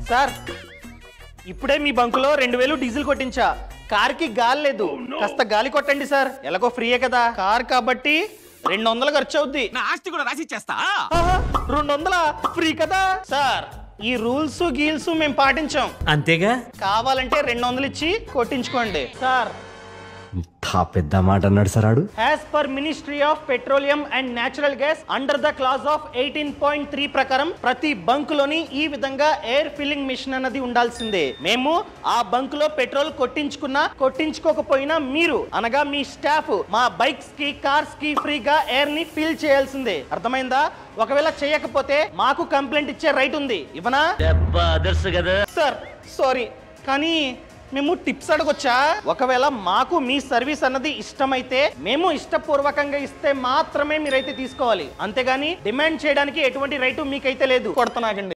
Sir ఇప్పుడే మీ బంకులో 2000 diesel కొట్టించా. కార్కి గాలి లేదు, కాస్త గాలి కొట్టండి సార్. ఎలాగో ఫ్రీయే కదా కార్ కాబట్టి 200 ఖర్చు అవుద్ది. నా ఆస్తి కూడా రాసి ఇచ్చేస్తా. 200 ఫ్రీ కదా సార్. ఈ రూల్స్ గీల్స్ మేము పాటించాం అంతేగా. కావాలంటే 200 ఇచ్చి కొట్టించుకోండి సార్. పెద్ద మాట అన్నాడు సార్ ఆడు. As per Ministry of Petroleum and Natural Gas under the clause of 18.3 ప్రకారం ప్రతి బంకులోని ఈ విధంగా ఎయిర్ ఫిల్లింగ్ మిషన్ అన్నది ఉండాల్సిందే. మేము ఆ బంకులో పెట్రోల్ కొట్టించుకున్నా కొట్టించుకోకపోయినా మీరు అనగా మీ స్టాఫ్ మా బైక్స్ కి కార్స్ కి ఫ్రీగా ఎయిర్ ని ఫిల్ చేయాల్సిందే. అర్థమైందా? ఒకవేళ చేయకపోతే మాకు కంప్లైంట్ ఇచ్చే రైట్ ఉంది. ఇవ్వనా సార్? సారీ కానీ మేము టిప్స్ అడగొచ్చా? ఒకవేళ మాకు మీ సర్వీస్ అన్నది ఇష్టమైతే మేము ఇష్టపూర్వకంగా ఇస్తే మాత్రమే మీరైతే తీసుకోవాలి. అంతేగాని డిమాండ్ చేయడానికి ఎటువంటి రైటు మీకైతే లేదు. కొడతనాగండి.